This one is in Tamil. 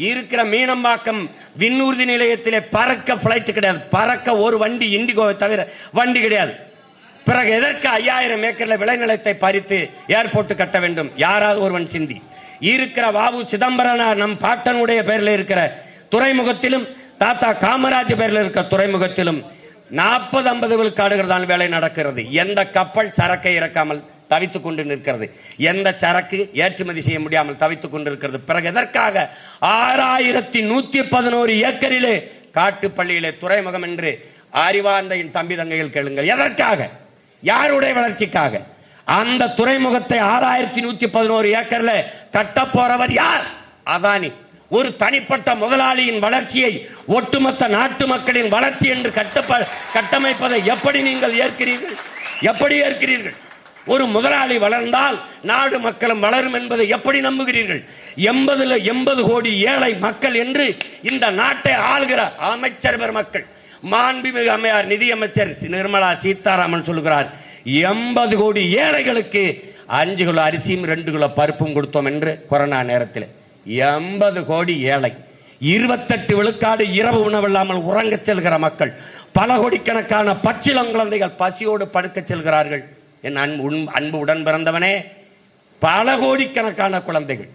இருக்கிற மீனம்பாக்கம் விண்ணூர்தி நிலையத்திலே பறக்க பிளைட் கிடையாது, பறக்க ஒரு வண்டி இண்டிகோவை தவிர வண்டி கிடையாது. பிறகு எதற்கு 5000 ஏக்கர்ல விளைநிலத்தை பறித்து ஏர்போர்ட் கட்ட வேண்டும்? யாராவது ஒருவன் சிந்தி. இருக்கிற வாவு சிதம்பரனார் நம் பாட்டனுடைய பேர்ல இருக்கிற துறைமுகத்திலும் தாத்தா காமராஜ் பேர்ல இருக்கிற துறைமுகத்திலும் 40-50 விழுக்காடுகள் தான் வேலை நடக்கிறது. எந்த கப்பல் சரக்கை இறக்காமல் தவித்துக் கொண்டு நிற்கிறது, எந்த சரக்கு ஏற்றுமதி செய்ய முடியாமல் தவித்துக் கொண்டிருக்கிறது. பிறகு எதற்காக 6111 ஏக்கரிலே காட்டுப்பள்ளியிலே துறைமுகம் என்று அறிவார்ந்த தம்பி தங்கைகள் கேளுங்கள், எதற்காக? யாருடைய வளர்ச்சிக்காக? அந்த துறைமுகத்தை 6111 ஏக்கர்ல கட்ட போறவர் யார்? அதானி. ஒரு தனிப்பட்ட முதலாளியின் வளர்ச்சியை ஒட்டுமொத்த நாட்டு மக்களின் வளர்ச்சி என்று கட்டமைப்பதை எப்படி நீங்கள் ஏற்கிறீர்கள்? எப்படி ஏற்கிறீர்கள்? ஒரு முதலாளி வளர்ந்தால் நாடு மக்களும் வளரும் என்பதை எப்படி நம்புகிறீர்கள்? 80 கோடி ஏழை மக்கள் என்று இந்த நாட்டை ஆள்கிற அமைச்சர் பெருமக்கள், மாண்புமிகு அம்மையார் நிதியமைச்சர் நிர்மலா சீதாராமன் சொல்கிறார், 80 கோடி ஏழைகளுக்கு 5 கிலோ அரிசியும் 2 கிலோ பருப்பும் கொடுத்தோம் என்று. கொரோனா நேரத்தில் 80 கோடி ஏழை, 28 விழுக்காடு இரவு உணவில்லாமல் உறங்க செல்கிற மக்கள், பல கோடிக்கணக்கான பச்சிளம் குழந்தைகள் பசியோடு படுக்க செல்கிறார்கள். என் அன்பு உடன் பிறந்தவனே, பல கோடிக்கணக்கான குழந்தைகள்